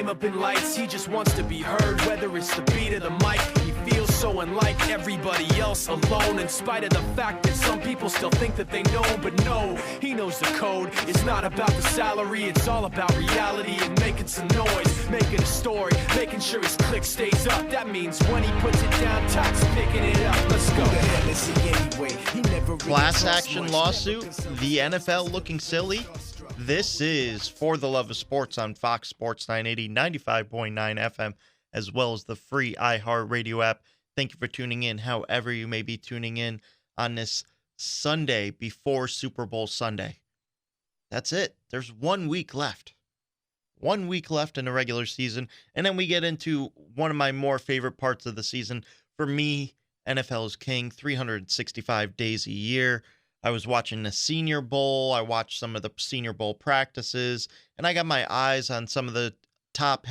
name up in lights. He just wants to be heard, whether it's the beat of the mic. He feels so unlike everybody else, alone, in spite of the fact that some people still think that they know. But no, he knows the code. It's not about the salary, it's all about reality and making some noise, making a story, making sure his click stays up. That means when he puts it down, Todd's picking it up. Let's go. Who the hell is he anyway? He never really Class action lawsuit, the NFL looking silly. This is For the Love of Sports on Fox Sports 980, 95.9 FM, as well as the free iHeartRadio app. Thank you for tuning in, however you may be tuning in on this Sunday before Super Bowl Sunday. That's it. There's 1 week left. 1 week left in the regular season, and then we get into one of my more favorite parts of the season. For me, NFL is king, 365 days a year. I was watching the Senior Bowl. I watched some of the Senior Bowl practices, and I got my eyes on some of the top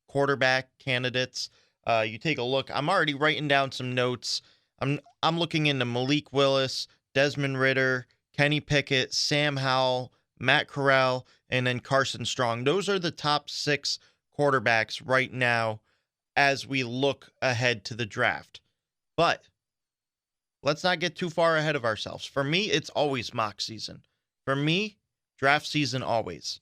quarterback candidates. You take a look. I'm already writing down some notes. I'm looking into Malik Willis, Desmond Ridder, Kenny Pickett, Sam Howell, Matt Corral, and then Carson Strong. Those are the top 6 quarterbacks right now as we look ahead to the draft. But let's not get too far ahead of ourselves. For me, it's always mock season. For me, draft season always.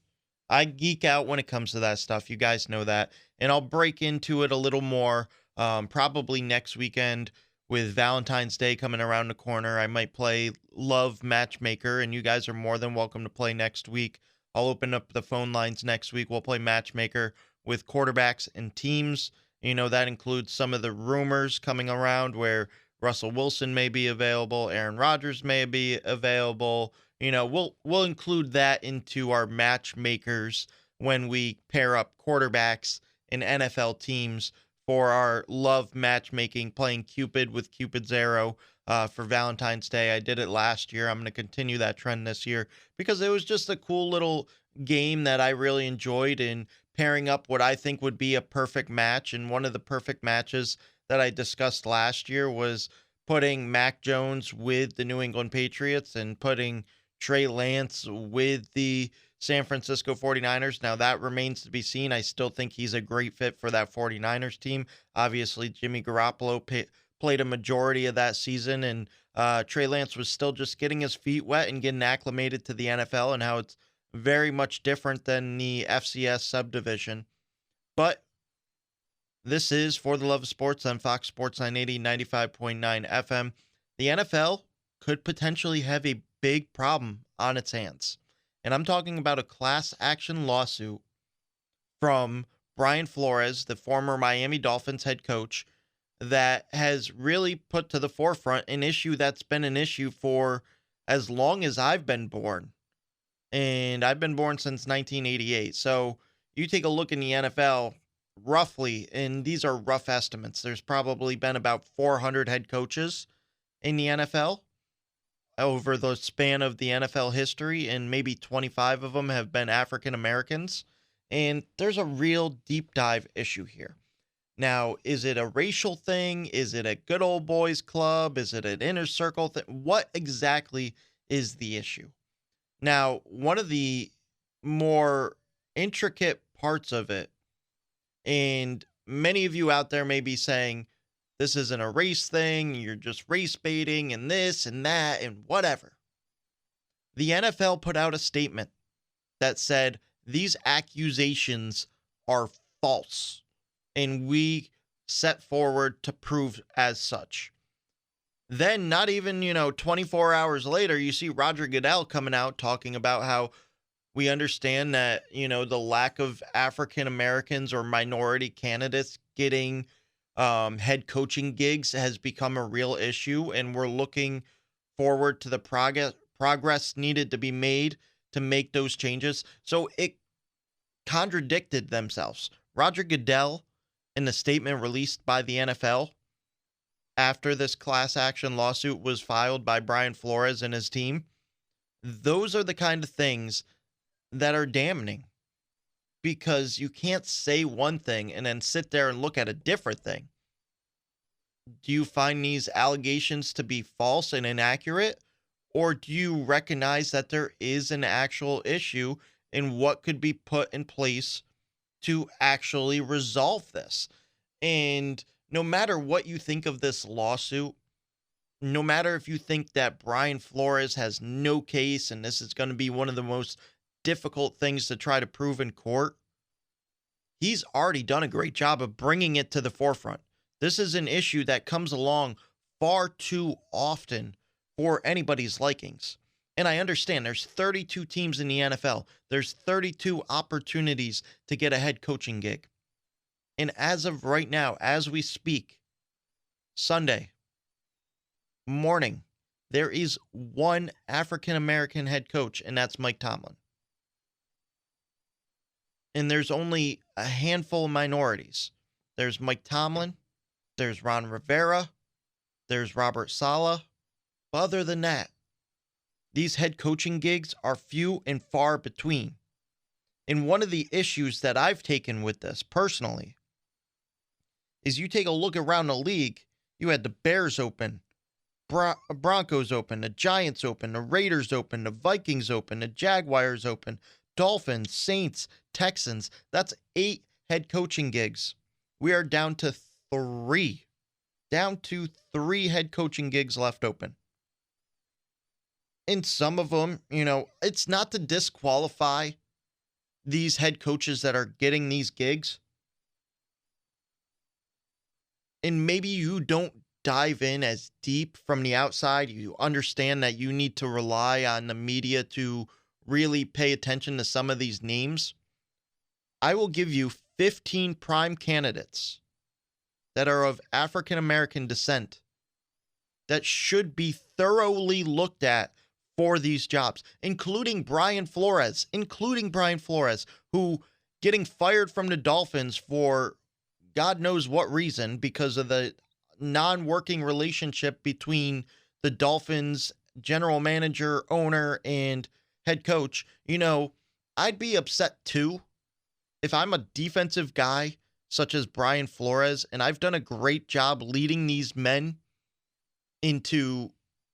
I geek out when it comes to that stuff. You guys know that. And I'll break into it a little more probably next weekend with Valentine's Day coming around the corner. I might play Love Matchmaker, and you guys are more than welcome to play next week. I'll open up the phone lines next week. We'll play Matchmaker with quarterbacks and teams. You know, that includes some of the rumors coming around where Russell Wilson may be available, Aaron Rodgers may be available. You know, we'll include that into our matchmakers when we pair up quarterbacks and NFL teams for our love matchmaking, playing Cupid with Cupid's Arrow for Valentine's Day. I did it last year. I'm going to continue that trend this year because it was just a cool little game that I really enjoyed in pairing up what I think would be a perfect match. And one of the perfect matches that I discussed last year was putting Mac Jones with the New England Patriots and putting Trey Lance with the San Francisco 49ers. Now, that remains to be seen. I still think he's a great fit for that 49ers team. Obviously, Jimmy Garoppolo played a majority of that season, and Trey Lance was still just getting his feet wet and getting acclimated to the NFL and how it's very much different than the FCS subdivision. But this is For the Love of Sports on Fox Sports 980, 95.9 FM. The NFL could potentially have a big problem on its hands. And I'm talking about a class action lawsuit from Brian Flores, the former Miami Dolphins head coach, that has really put to the forefront an issue that's been an issue for as long as I've been born. And I've been born since 1988. So you take a look in the NFL, roughly, and these are rough estimates, there's probably been about 400 head coaches in the NFL over the span of the NFL history, and maybe 25 of them have been African Americans. And there's a real deep dive issue here. Now, is it a racial thing? Is it a good old boys club? Is it an inner circle thing? What exactly is the issue? Now, one of the more intricate parts of it, and many of you out there may be saying, this isn't a race thing, you're just race baiting and this and that and whatever. The NFL put out a statement that said these accusations are false, and we set forward to prove as such. Then not even, 24 hours later, you see Roger Goodell coming out talking about how we understand that, the lack of African Americans or minority candidates getting head coaching gigs has become a real issue, and we're looking forward to the progress needed to be made to make those changes. So it contradicted themselves. Roger Goodell, in the statement released by the NFL after this class action lawsuit was filed by Brian Flores and his team, those are the kind of things that are damning, because you can't say one thing and then sit there and look at a different thing. Do you find these allegations to be false and inaccurate, or do you recognize that there is an actual issue in what could be put in place to actually resolve this. And no matter what you think of this lawsuit, no matter if you think that Brian Flores has no case and this is going to be one of the most difficult things to try to prove in court, he's already done a great job of bringing it to the forefront. This is an issue that comes along far too often for anybody's likings. And I understand there's 32 teams in the NFL. There's 32 opportunities to get a head coaching gig. And as of right now, as we speak, Sunday morning, there is one African American head coach, and that's Mike Tomlin. And there's only a handful of minorities. There's Mike Tomlin, there's Ron Rivera, there's Robert Saleh. But other than that, these head coaching gigs are few and far between. And one of the issues that I've taken with this personally is you take a look around the league, you had the Bears open, Broncos open, the Giants open, the Raiders open, the Vikings open, the Jaguars open, Dolphins, Saints, Texans. That's 8 head coaching gigs. We are down to 3. Down to 3 head coaching gigs left open. And some of them, it's not to disqualify these head coaches that are getting these gigs. And maybe you don't dive in as deep from the outside. You understand that you need to rely on the media to really pay attention to some of these names. I will give you 15 prime candidates that are of African American descent that should be thoroughly looked at for these jobs, including Brian Flores, who getting fired from the Dolphins for God knows what reason because of the non-working relationship between the Dolphins general manager, owner, and head coach. I'd be upset too if I'm a defensive guy such as Brian Flores, and I've done a great job leading these men into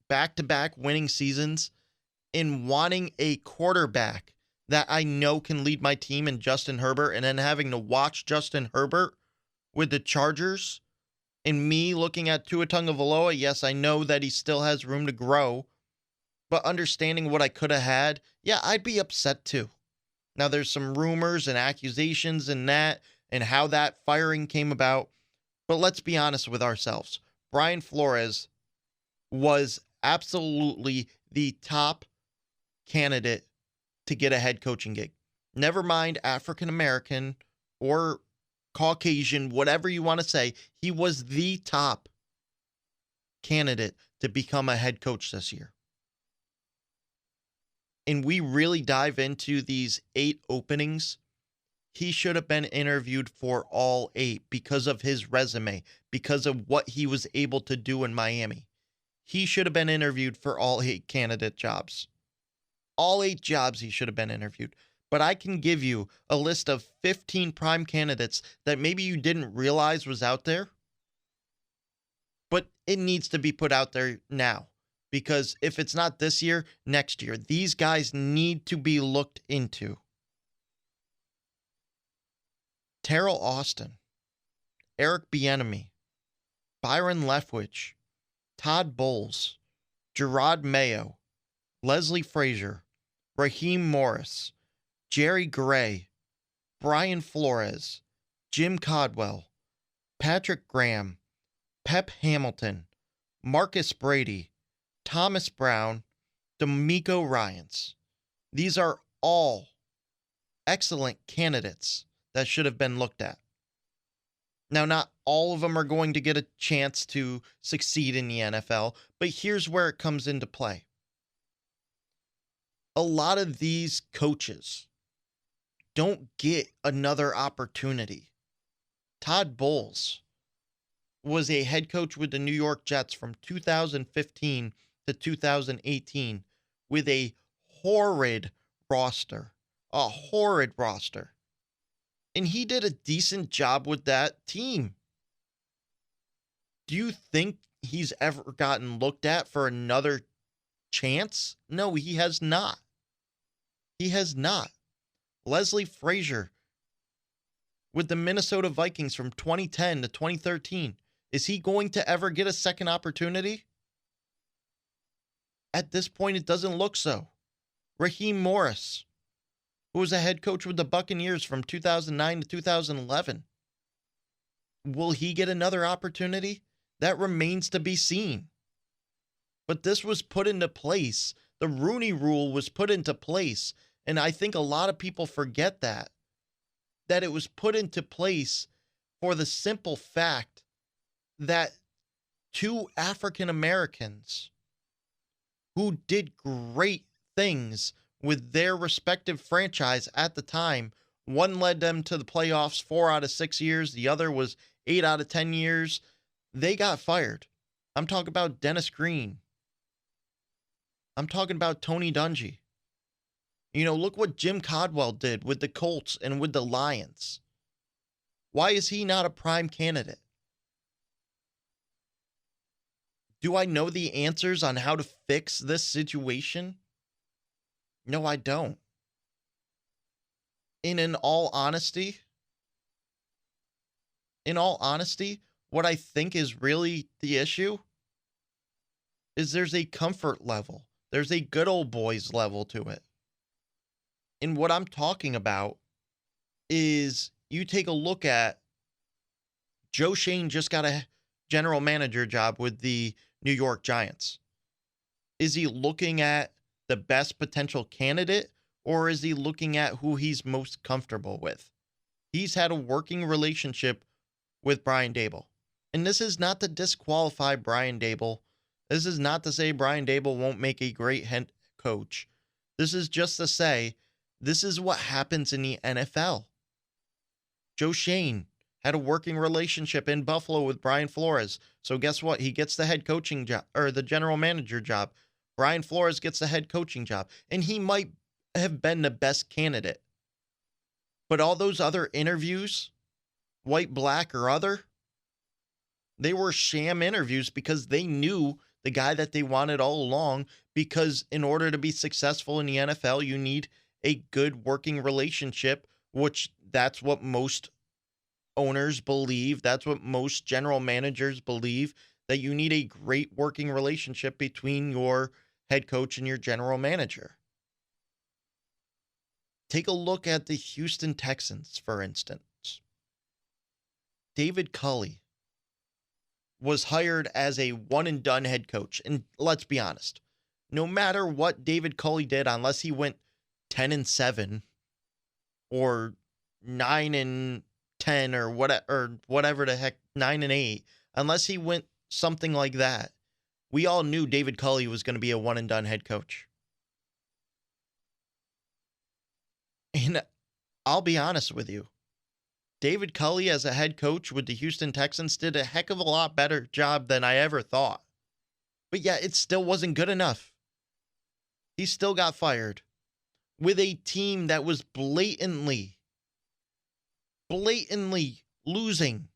back-to-back winning seasons, in wanting a quarterback that I know can lead my team in Justin Herbert, and then having to watch Justin Herbert with the Chargers, and me looking at Tua Tagovailoa. Yes, I know that he still has room to grow, but understanding what I could have had, yeah, I'd be upset too. Now, there's some rumors and accusations and how that firing came about, but let's be honest with ourselves. Brian Flores was absolutely the top candidate to get a head coaching gig. Never mind African American or Caucasian, whatever you want to say, he was the top candidate to become a head coach this year. And we really dive into these 8 openings, he should have been interviewed for all 8 because of his resume, because of what he was able to do in Miami. He should have been interviewed for all 8 candidate jobs. All 8 jobs he should have been interviewed. But I can give you a list of 15 prime candidates that maybe you didn't realize was out there. But it needs to be put out there now. Because if it's not this year, next year, these guys need to be looked into. Terrell Austin, Eric Bieniemy, Byron Leftwich, Todd Bowles, Gerard Mayo, Leslie Frazier, Raheem Morris, Jerry Gray, Brian Flores, Jim Codwell, Patrick Graham, Pep Hamilton, Marcus Brady, Thomas Brown, D'Amico Ryans. These are all excellent candidates that should have been looked at. Now, not all of them are going to get a chance to succeed in the NFL, but here's where it comes into play. A lot of these coaches don't get another opportunity. Todd Bowles was a head coach with the New York Jets from 2015 to 2018 with a horrid roster. And he did a decent job with that team. Do you think he's ever gotten looked at for another chance? No, he has not. He has not. Leslie Frazier with the Minnesota Vikings from 2010 to 2013. Is he going to ever get a second opportunity? At this point, it doesn't look so. Raheem Morris, who was a head coach with the Buccaneers from 2009 to 2011. Will he get another opportunity? That remains to be seen. But this was put into place. The Rooney Rule was put into place. And I think a lot of people forget that it was put into place for the simple fact that two African Americans who did great things with their respective franchise at the time, one led them to the playoffs 4 out of 6 years, the other was 8 out of 10 years, they got fired. I'm talking about Dennis Green. I'm talking about Tony Dungy. Look what Jim Caldwell did with the Colts and with the Lions. Why is he not a prime candidate? Do I know the answers on how to fix this situation? No, I don't. In all honesty, what I think is really the issue is there's a comfort level. There's a good old boys level to it. And what I'm talking about is you take a look at Joe Shane just got a general manager job with the New York Giants. Is he looking at the best potential candidate, or is he looking at who he's most comfortable with? He's had a working relationship with Brian Daboll. And this is not to disqualify Brian Daboll. This is not to say Brian Daboll won't make a great head coach. This is just to say this is what happens in the NFL. Joe Shane had a working relationship in Buffalo with Brian Flores. So guess what? He gets the head coaching job, or the general manager job. Brian Flores gets the head coaching job. And he might have been the best candidate. But all those other interviews, white, black, or other, they were sham interviews because they knew the guy that they wanted all along, because in order to be successful in the NFL, you need a good working relationship, which that's what most owners believe. That's what most general managers believe, that you need a great working relationship between your head coach and your general manager. Take a look at the Houston Texans, for instance. David Culley was hired as a one-and-done head coach. And let's be honest, no matter what David Culley did, unless he went 10-7 or 9-10 or whatever the heck, 9-8, unless he went something like that, we all knew David Culley was going to be a one-and-done head coach. And I'll be honest with you, David Culley as a head coach with the Houston Texans did a heck of a lot better job than I ever thought. But yeah, it still wasn't good enough. He still got fired with a team that was blatantly losing.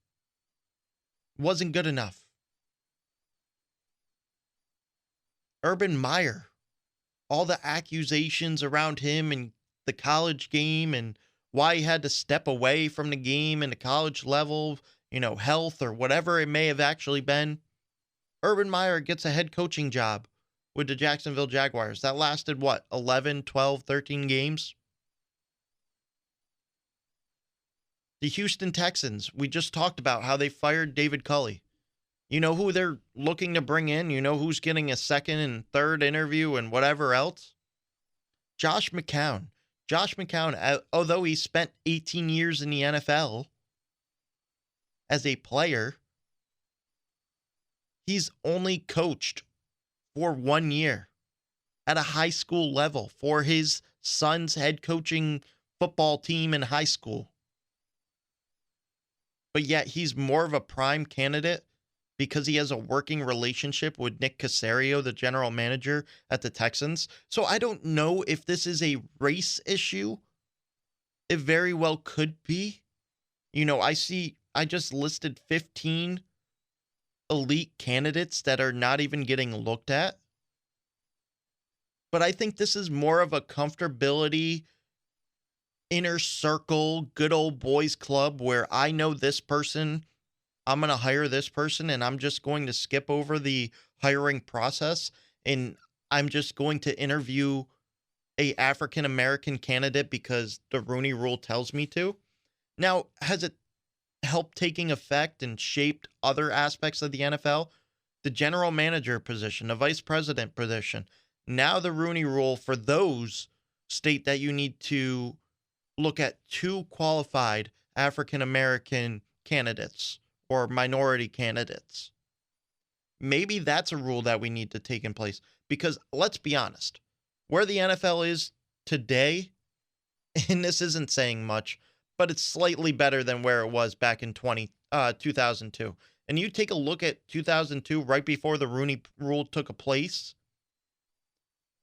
Wasn't good enough. Urban Meyer, all the accusations around him and the college game and why he had to step away from the game in the college level, health or whatever it may have actually been. Urban Meyer gets a head coaching job with the Jacksonville Jaguars. That lasted, 11, 12, 13 games? The Houston Texans, we just talked about how they fired David Culley. You know who they're looking to bring in? You know who's getting a second and third interview and whatever else? Josh McCown. Josh McCown, although he spent 18 years in the NFL as a player, he's only coached for 1 year at a high school level for his son's head coaching football team in high school. But yet he's more of a prime candidate because he has a working relationship with Nick Caserio, the general manager at the Texans. So I don't know if this is a race issue. It very well could be. I just listed 15 elite candidates that are not even getting looked at. But I think this is more of a comfortability inner circle, good old boys club where I know this person, I'm going to hire this person, and I'm just going to skip over the hiring process, and I'm just going to interview a African American candidate because the Rooney Rule tells me to. Now, has it helped taking effect and shaped other aspects of the NFL? The general manager position, the vice president position. Now the Rooney Rule for those state that you need to look at two qualified African American candidates or minority candidates. Maybe that's a rule that we need to take in place because let's be honest, where the NFL is today, and this isn't saying much, but it's slightly better than where it was back in 2002. And you take a look at 2002, right before the Rooney Rule took place.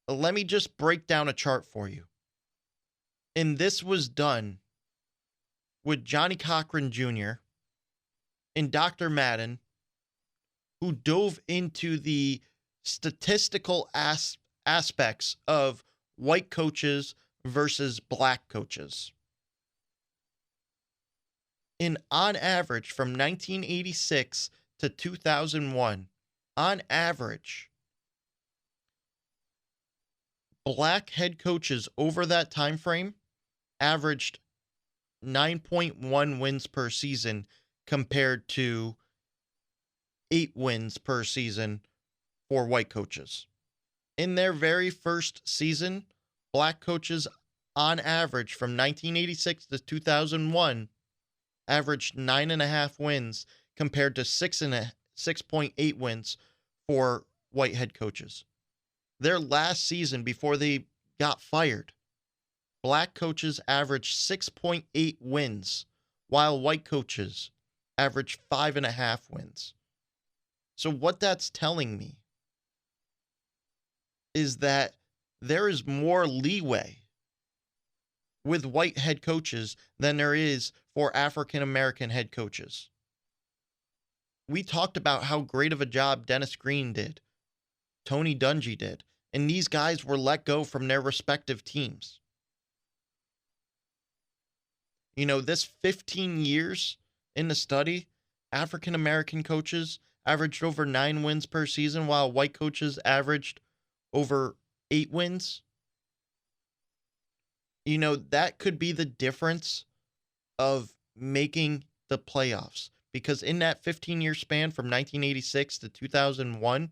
Let me just break down a chart for you. And this was done with Johnny Cochran Jr. and Dr. Madden, who dove into the statistical aspects of white coaches versus black coaches. And on average, from 1986 to 2001, on average, black head coaches over that time frame averaged 9.1 wins per season compared to 8 wins per season for white coaches. In their very first season, black coaches on average from 1986 to 2001 averaged 9.5 wins compared to 6.8 wins for white head coaches. Their last season before they got fired, black coaches averaged 6.8 wins, while white coaches averaged 5.5 wins. So what that's telling me is that there is more leeway with white head coaches than there is for African American head coaches. We talked about how great of a job Dennis Green did, Tony Dungy did, and these guys were let go from their respective teams. You know, this 15 years in the study, African American coaches averaged over 9 wins per season, while white coaches averaged over 8 wins. You know, that could be the difference of making the playoffs. Because in that 15-year span from 1986 to 2001,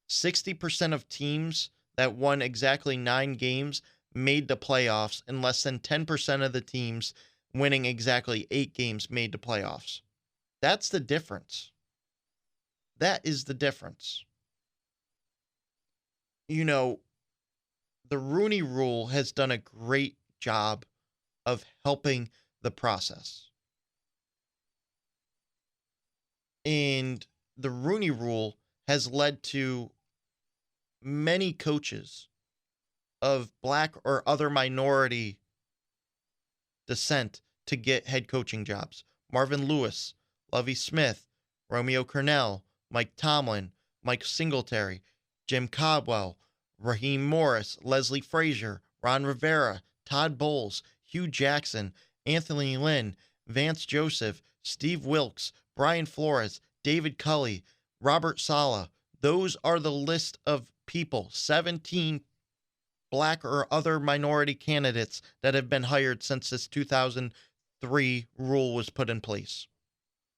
60% of teams that won exactly 9 games made the playoffs, and less than 10% of the teams winning exactly 8 games made the playoffs. That's the difference. That is the difference. You know, the Rooney Rule has done a great job of helping the process. And the Rooney Rule has led to many coaches of black or other minority descent to get head coaching jobs. Marvin Lewis, Lovie Smith, Romeo Crennel, Mike Tomlin, Mike Singletary, Jim Caldwell, Raheem Morris, Leslie Frazier, Ron Rivera, Todd Bowles, Hugh Jackson, Anthony Lynn, Vance Joseph, Steve Wilkes, Brian Flores, David Culley, Robert Saleh. Those are the list of people, 17 black or other minority candidates that have been hired since this 2003 rule was put in place,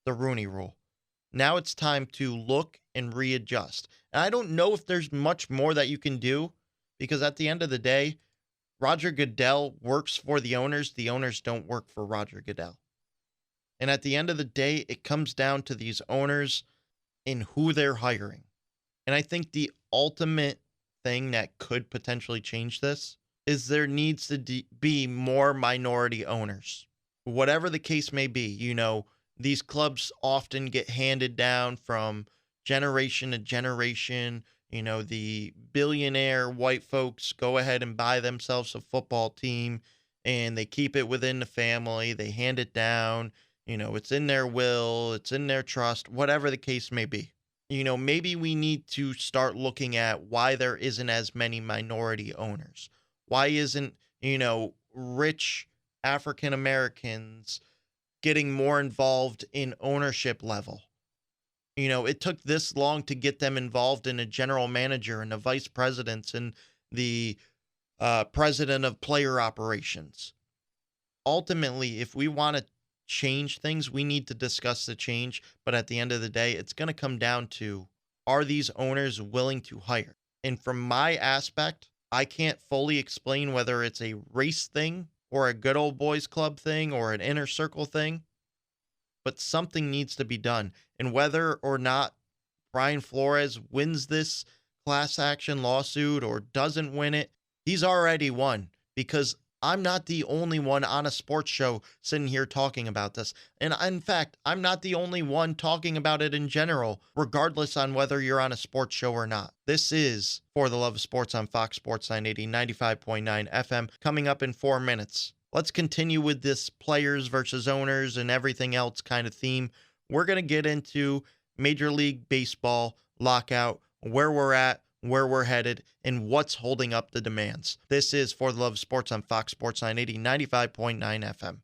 the Rooney Rule. Now it's time to look and readjust. And I don't know if there's much more that you can do, because at the end of the day, Roger Goodell works for the owners. The owners don't work for Roger Goodell. And at the end of the day, it comes down to these owners and who they're hiring. And I think the ultimate thing that could potentially change this is there needs to be more minority owners. Whatever the case may be, you know, these clubs often get handed down from generation to generation. You know, the billionaire white folks go ahead and buy themselves a football team and they keep it within the family. They hand it down. You know, it's in their will, it's in their trust, whatever the case may be. You know, maybe we need to start looking at why there isn't as many minority owners. Why isn't, you know, rich African Americans getting more involved in ownership level. You know, it took this long to get them involved in a general manager and the vice presidents and the president of player operations. Ultimately, if we want to change things, we need to discuss the change. But at the end of the day, it's going to come down to, are these owners willing to hire? And from my aspect, I can't fully explain whether it's a race thing or a good old boys club thing or an inner circle thing, but something needs to be done. And whether or not Brian Flores wins this class action lawsuit or doesn't win it, he's already won, because I'm not the only one on a sports show sitting here talking about this. And in fact, I'm not the only one talking about it in general, regardless on whether you're on a sports show or not. This is For the Love of Sports on Fox Sports 980, 95.9 FM, coming up in 4 minutes. Let's continue with this players versus owners and everything else kind of theme. We're going to get into Major League Baseball lockout, where we're at, where we're headed, and what's holding up the demands. This is For the Love of Sports on Fox Sports 980, 95.9 FM.